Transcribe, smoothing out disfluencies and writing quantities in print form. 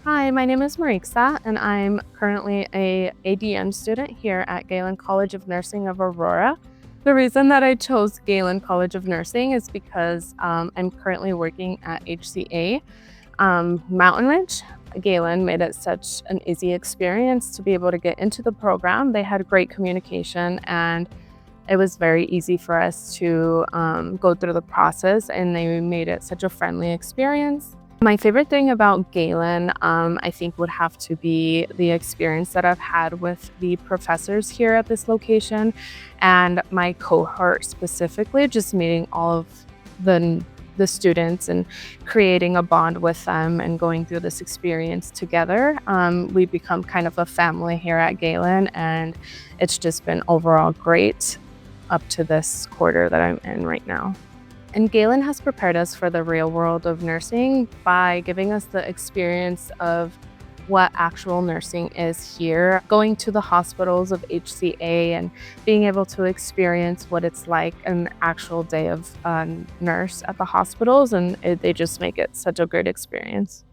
Hi, my name is Maricssa, and I'm currently a ADN student here at Galen College of Nursing of Aurora. The reason that I chose Galen College of Nursing is because I'm currently working at HCA Mountain Ridge. Galen made it such an easy experience to be able to get into the program. They had great communication, and it was very easy for us to go through the process, and they made it such a friendly experience. My favorite thing about Galen, I think, would have to be the experience that I've had with the professors here at this location and my cohort specifically, just meeting all of the students and creating a bond with them and going through this experience together. We've become kind of a family here at Galen, and it's just been overall great up to this quarter that I'm in right now. And Galen has prepared us for the real world of nursing by giving us the experience of what actual nursing is here, going to the hospitals of HCA and being able to experience what it's like an actual day of nurse at the hospitals, and they just make it such a great experience.